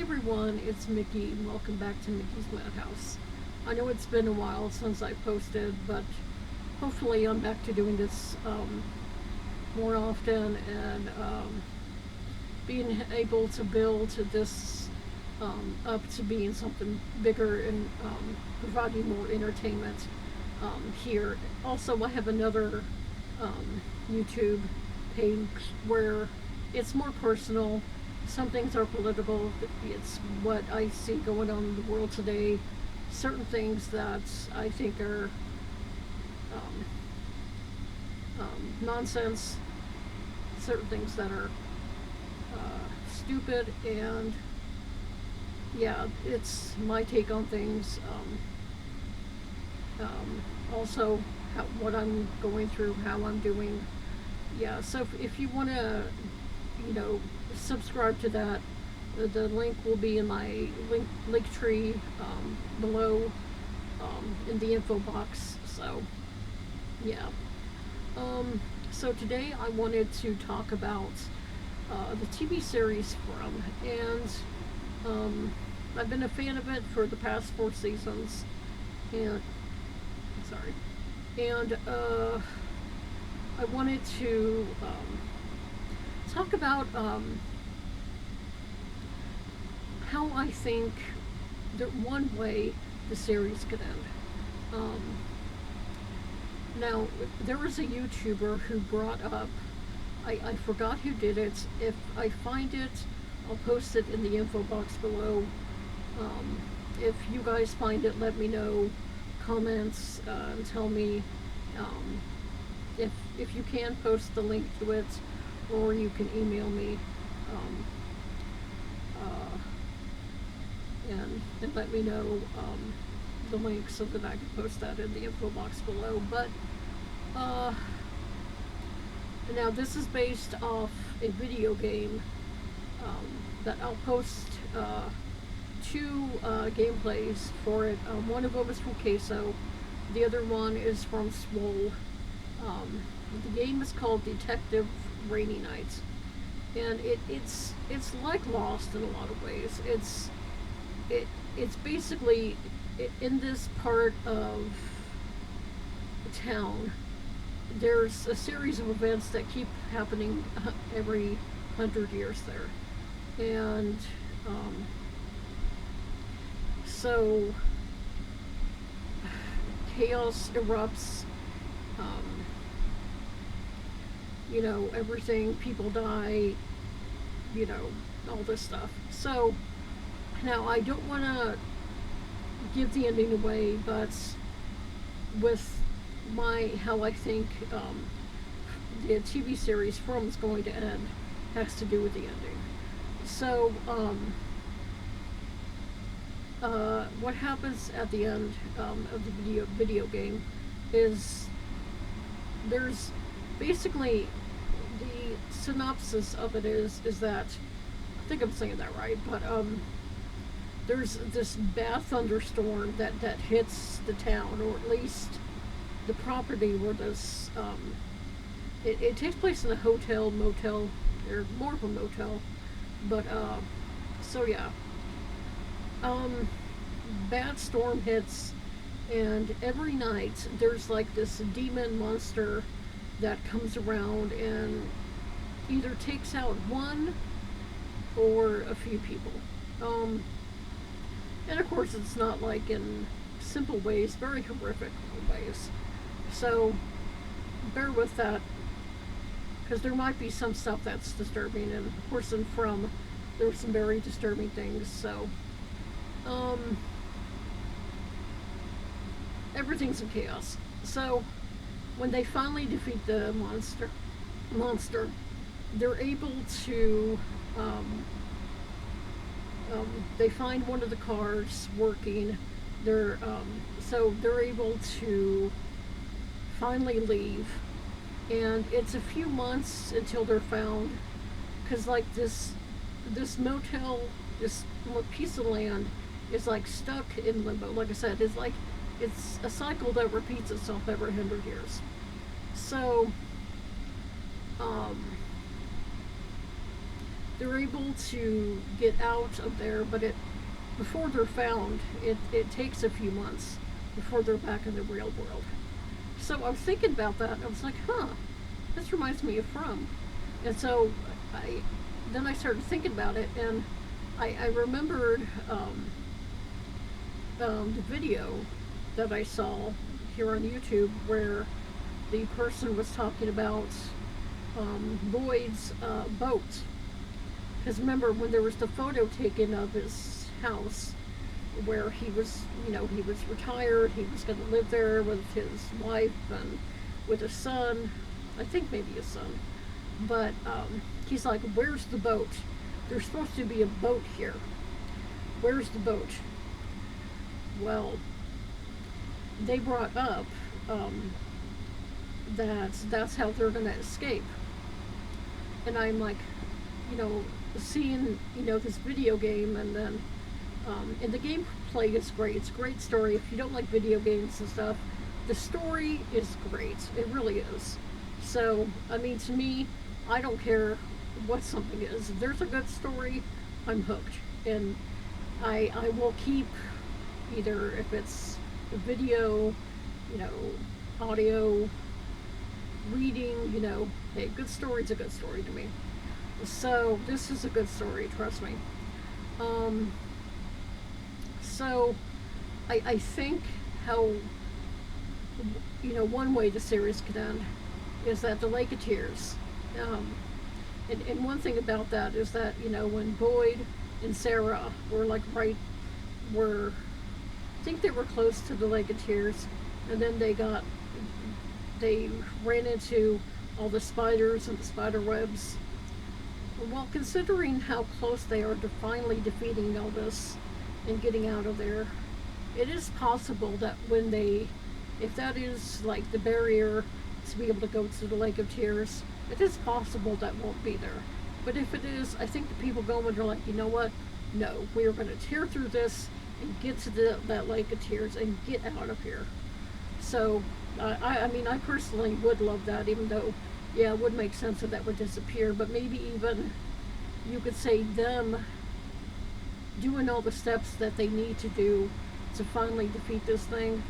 Hey everyone, it's Mickey and welcome back to Mickey's Madhouse. I know it's been a while since I posted, but hopefully I'm back to doing this more often and being able to build this up to being something bigger and providing more entertainment here. Also, I have another YouTube page where it's more personal. Some things are political. It's what I see going on in the world today. Certain things that I think are um, nonsense. Certain things that are stupid. And yeah, it's my take on things. Also, what I'm going through, how I'm doing. Yeah, so if you want to, subscribe to that, the link will be in my link tree below in the info box. So, yeah. So today I wanted to talk about the TV series From, and I've been a fan of it for the past 4 seasons, and sorry, and I wanted to talk about how I think that one way the series could end. Um, Now, there was a YouTuber who brought up, I forgot who did it. If I find it, I'll post it in the info box below. Um, if you guys find it, let me know. Comments and tell me um, if you can post the link to it, or you can email me um, uh, and let me know the link so that I can post that in the info box below. But uh, now this is based off a video game that I'll post two gameplays for it. One of them is from Queso, the other one is from Swole. The game is called Detective Rainy Nights, and it's like Lost in a lot of ways. It's basically in this part of town. There's a series of events that keep happening every 100 years there, and um, so chaos erupts. Um, everything, people die, all this stuff. So now I don't want to give the ending away, but with how I think the TV series From is going to end has to do with the ending. So what happens at the end of the video game is there's basically the synopsis of it is that, I think I'm saying that right, but there's this bad thunderstorm that hits the town, or at least the property where this it takes place in a hotel motel, or more of a motel, but so yeah, bad storm hits, and every night there's like this demon monster that comes around and either takes out one or a few people. And of course, it's not like in simple ways, very horrific ways. So bear with that, because there might be some stuff that's disturbing, and of course, in From, there's some very disturbing things. So everything's in chaos. So when they finally defeat the monster, they're able to. They find one of the cars working. So they're able to finally leave, and it's a few months until they're found, because like this motel, this piece of land is like stuck in limbo. Like I said, it's a cycle that repeats itself every 100 years. So they're able to get out of there, but before they're found, it takes a few months before they're back in the real world. So I was thinking about that, and I was like, huh, this reminds me of From. And so then I started thinking about it, and I remembered the video that I saw here on YouTube where the person was talking about Boyd's boat. Because remember when there was the photo taken of his house where he was, he was retired, he was going to live there with his wife and with a son, I think maybe a son. But he's like, where's the boat? There's supposed to be a boat here. Where's the boat? Well, they brought up that that's how they're going to escape. And I'm like, seeing, this video game, and then and the gameplay is great. It's a great story. If you don't like video games and stuff, the story is great. It really is. So, I mean, to me, I don't care what something is. If there's a good story, I'm hooked. And I will keep, either if it's a video, audio, reading, hey, good story's a good story to me. So this is a good story, trust me. So I think how, one way the series could end is that the Lake of Tears. And one thing about that is that, when Boyd and Sarah were I think they were close to the Lake of Tears, and then they ran into all the spiders and the spider webs. Well, considering how close they are to finally defeating all this and getting out of there, it is possible that if that is like the barrier to be able to go to the Lake of Tears, it is possible that won't be there. But if it is, I think the people going are like, you know what? No, we are going to tear through this and get to that Lake of Tears and get out of here. So, I mean, I personally would love that, even though, yeah, it would make sense that would disappear, but maybe even you could say them doing all the steps that they need to do to finally defeat this thing.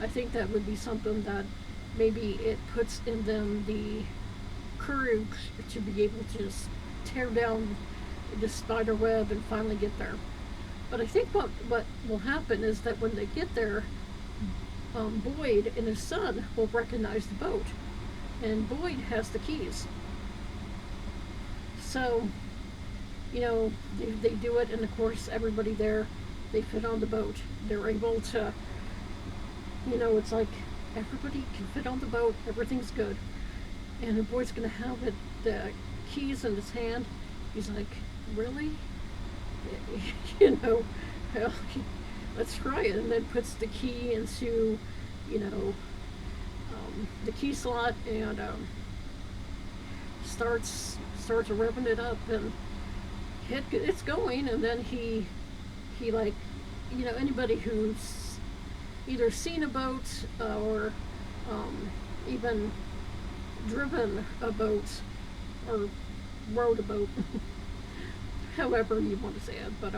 I think that would be something that maybe it puts in them the courage to be able to just tear down the spider web and finally get there. But I think what will happen is that when they get there, Boyd and his son will recognize the boat, and Boyd has the keys. So, they do it, and of course everybody there, they fit on the boat. They're able to, it's like everybody can fit on the boat, everything's good. And the Boyd's gonna have the keys in his hand. He's like, really? Well, let's try it. And then puts the key into, the key slot, and starts revving it up, and it's going. And then he like, anybody who's either seen a boat or even driven a boat or rowed a boat, however you want to say it, but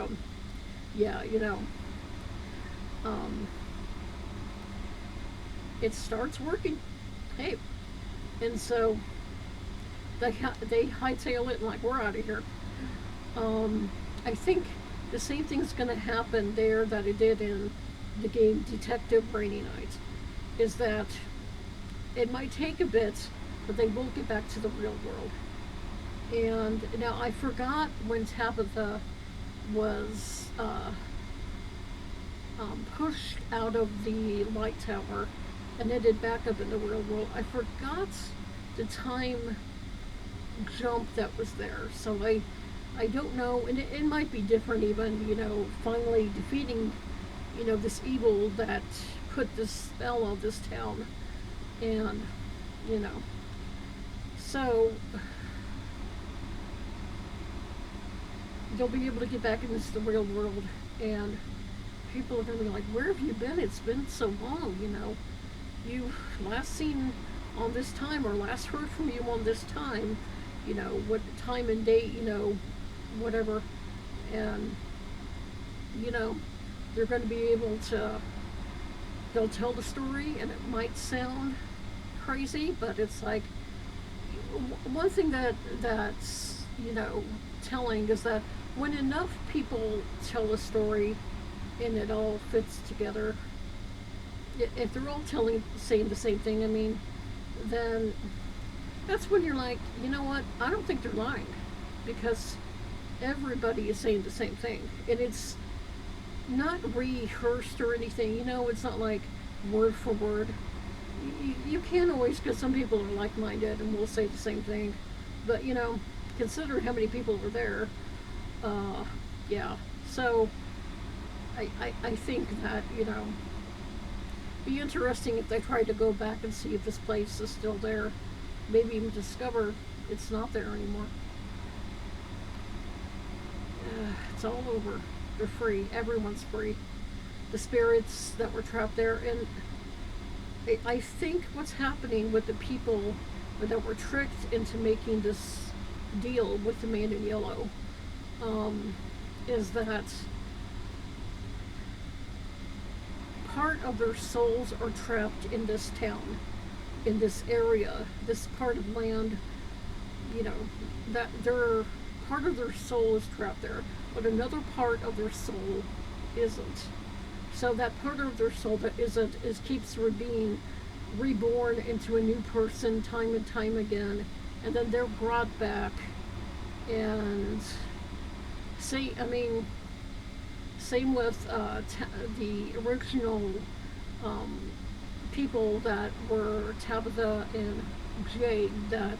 yeah, it starts working. Hey, and so they hightail it and like, we're out of here. I think the same thing's going to happen there that it did in the game Detective Rainy Night, is that it might take a bit, but they will get back to the real world. And now I forgot when Tabitha was pushed out of the light tower and ended back up in the real world. I forgot the time jump that was there, so I don't know, and it might be different even, finally defeating, this evil that put this spell on this town, and, so they'll be able to get back into the real world, and people are going to be like, where have you been? It's been so long, you last seen on this time, or last heard from you on this time, what time and date, whatever. And, you know, they're going to be able to, they'll tell the story and it might sound crazy, but it's like, one thing that's, telling is that when enough people tell a story and it all fits together, if they're all saying the same thing, I mean, then that's when you're like, you know what? I don't think they're lying, because everybody is saying the same thing, and it's not rehearsed or anything. It's not like word for word. You can't always, because some people are like-minded and will say the same thing, but consider how many people were there. Yeah. So I think that be interesting if they try to go back and see if this place is still there. Maybe even discover it's not there anymore. It's all over. They're free. Everyone's free. The spirits that were trapped there. And I think what's happening with the people that were tricked into making this deal with the man in yellow, is that part of their souls are trapped in this town, in this area, this part of land, that part of their soul is trapped there, but another part of their soul isn't. So that part of their soul that isn't keeps being reborn into a new person time and time again, and then they're brought back. And same with the original people that were Tabitha and Jade. That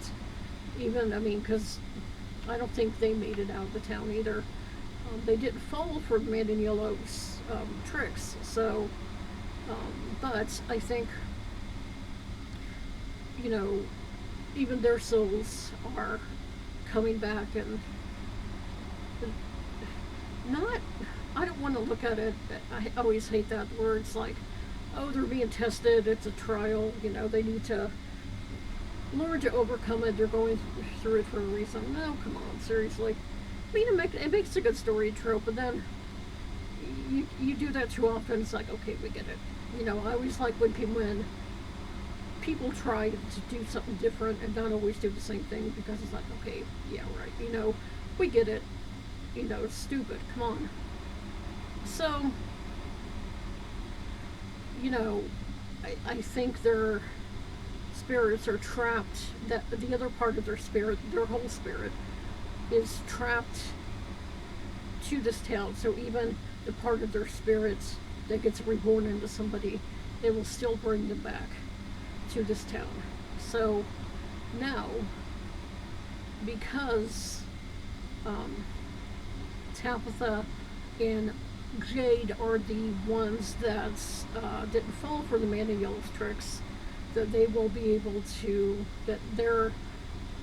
because I don't think they made it out of the town either. They didn't fall for Man in Yellow's tricks. So, but I think, even their souls are coming back, and not, I don't want to look at it, I always hate that word. It's like, oh, they're being tested, it's a trial, they need to learn to overcome it, they're going through it for a reason. No, come on, seriously. It makes a good story trope, but then you do that too often, it's like, okay, we get it. I always like when people try to do something different and not always do the same thing, because it's like, okay, yeah, right, we get it. It's stupid, come on. So, I think their spirits are trapped, that the other part of their spirit, their whole spirit, is trapped to this town. So even the part of their spirits that gets reborn into somebody, it will still bring them back to this town. So now, because Tabitha and Jade are the ones that didn't fall for the Man in Yellow's tricks, that they will be able to, that they're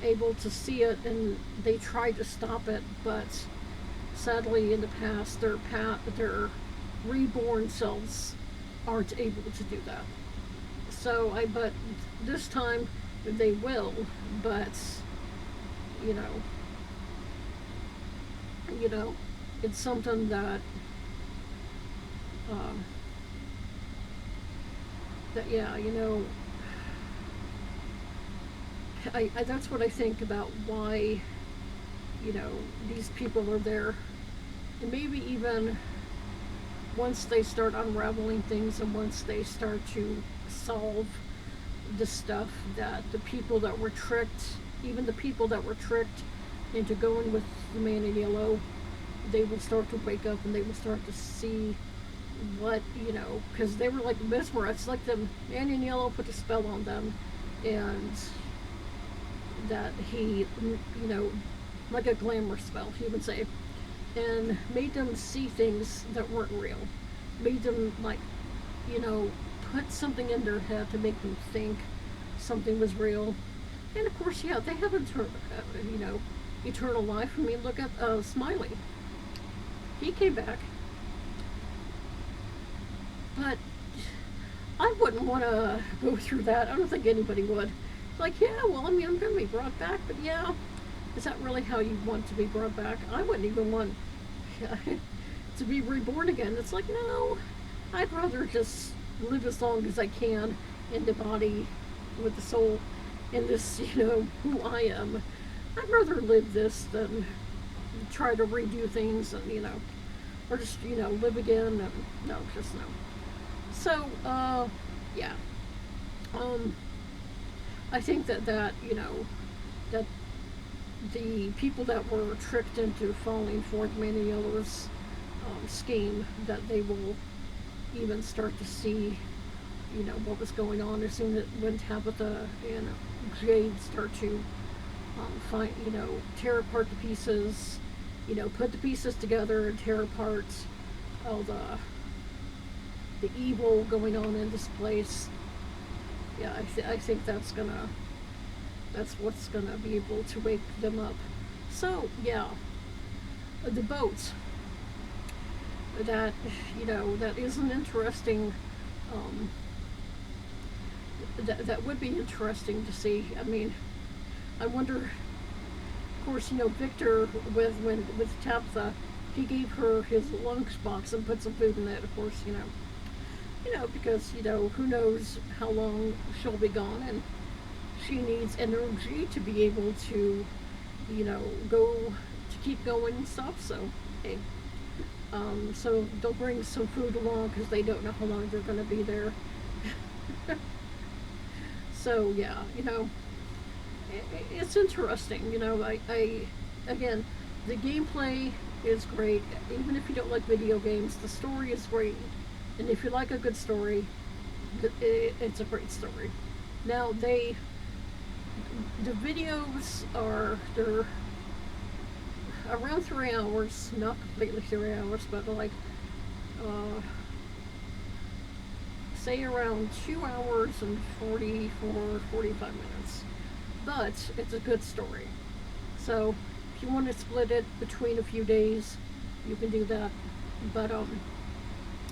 able to see it, and they tried to stop it, but sadly in the past their reborn selves aren't able to do that. So but this time they will, but you know, it's something that yeah, I that's what I think about why these people are there, and maybe even once they start unraveling things and once they start to solve the stuff, that the people that were tricked, even the people that were tricked into going with the Man in Yellow, they will start to wake up and they will start to see what, because they were like mesmerized, like the Man in Yellow put a spell on them, and that he, like a glamour spell, he would say, and made them see things that weren't real, made them put something in their head to make them think something was real. And of course, yeah, they have eternal life. I mean, look at Smiley. He came back, but I wouldn't want to go through that. I don't think anybody would. Like, yeah, well, I'm going to be brought back, but yeah, Is that really how you want to be brought back? I wouldn't even want to be reborn again. It's like, no, I'd rather just live as long as I can in the body with the soul in this, who I am. I'd rather live this than try to redo things and, or just, live again. And, no, just no. So, yeah. Um, I think that, that the people that were tricked into falling for Maniola's scheme, that they will even start to see, what was going on as soon as when Tabitha and Jade start to find, tear apart the pieces, put the pieces together and tear apart all the evil going on in this place. Yeah, I think that's what's gonna be able to wake them up. So yeah, the boat. That that is an interesting. Um, that would be interesting to see. I mean, I wonder. Of course, Victor with Tabitha, he gave her his lunchbox and put some food in it. Of course, because who knows how long she'll be gone, and she needs energy to be able to, go to keep going and stuff. So, hey, so they'll bring some food along because they don't know how long they're going to be there. So yeah, it's interesting. Again, the gameplay is great. Even if you don't like video games, the story is great. And if you like a good story, it's a great story. Now the videos they're around 3 hours, not completely 3 hours, but like say around 2 hours and 45 minutes. But it's a good story. So if you want to split it between a few days, you can do that. But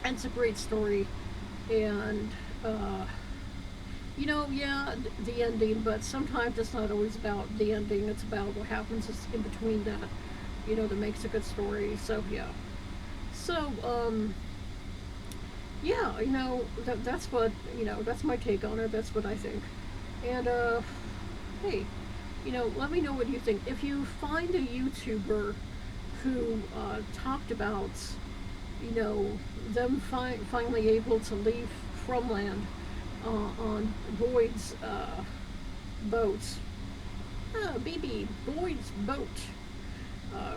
it's a great story, and yeah, the ending. But sometimes it's not always about the ending. It's about what happens in between that. That makes a good story. So yeah. So yeah, that's what that's my take on it. That's what I think. And hey, let me know what you think. If you find a YouTuber who talked about, them finally able to leave Fromland on Boyd's boat. BB, Boyd's boat. Uh,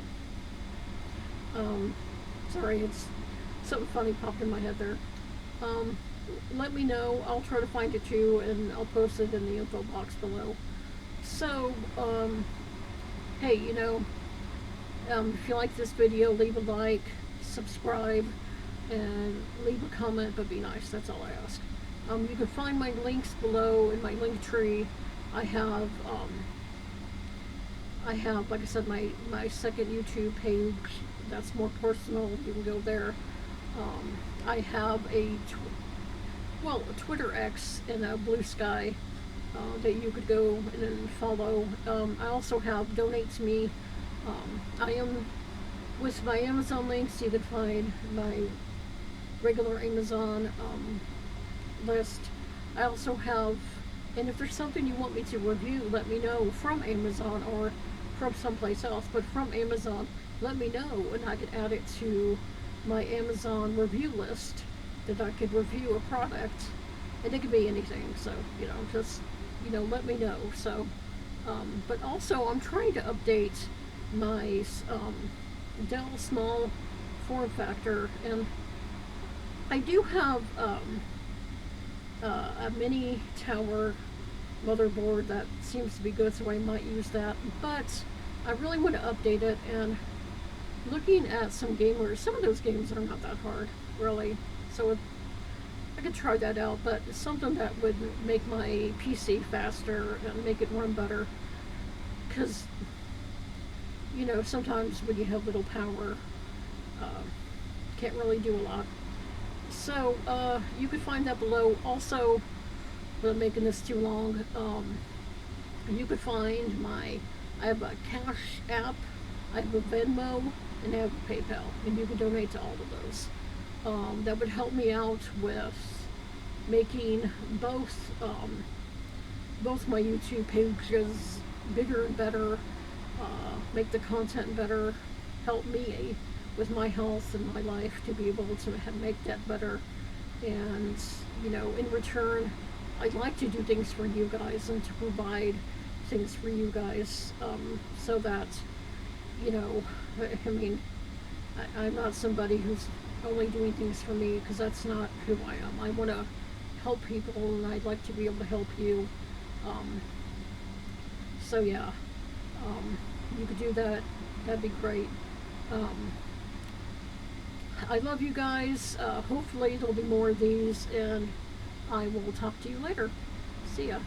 sorry, it's something funny popped in my head there. Let me know. I'll try to find it too, and I'll post it in the info box below. So, hey, if you like this video, leave a like, subscribe, and leave a comment, but be nice. That's all I ask. You can find my links below in my link tree. I have, like I said, my second YouTube page that's more personal. You can go there. I have a Twitter X and a Blue Sky that you could go and follow. I also have Donate to Me. I am with my Amazon links. You can find my regular Amazon list. I also have, and if there's something you want me to review, let me know from Amazon or from someplace else. But from Amazon, let me know, and I can add it to my Amazon review list that I could review a product, and it could be anything. So just let me know. So, but also I'm trying to update my Dell small form factor, and I do have a mini tower motherboard that seems to be good, so I might use that. But I really want to update it, and looking at some gamers, some of those games are not that hard, really. So I could try that out, but something that would make my PC faster and make it run better. Because, sometimes when you have little power, can't really do a lot. So, you can find that below. Also, without making this too long, you could find my I have a Cash App, I have a Venmo, and I have a PayPal, and you can donate to all of those. That would help me out with making both my YouTube pages bigger and better, make the content better, help me with my health and my life to be able to make that better. And, in return, I'd like to do things for you guys and to provide things for you guys, so that, you know, I mean, I'm not somebody who's only doing things for me, because that's not who I am. I want to help people, and I'd like to be able to help you. Um, so yeah, you could do that. That'd be great. Um, I love you guys. Hopefully there'll be more of these, and I will talk to you later. See ya.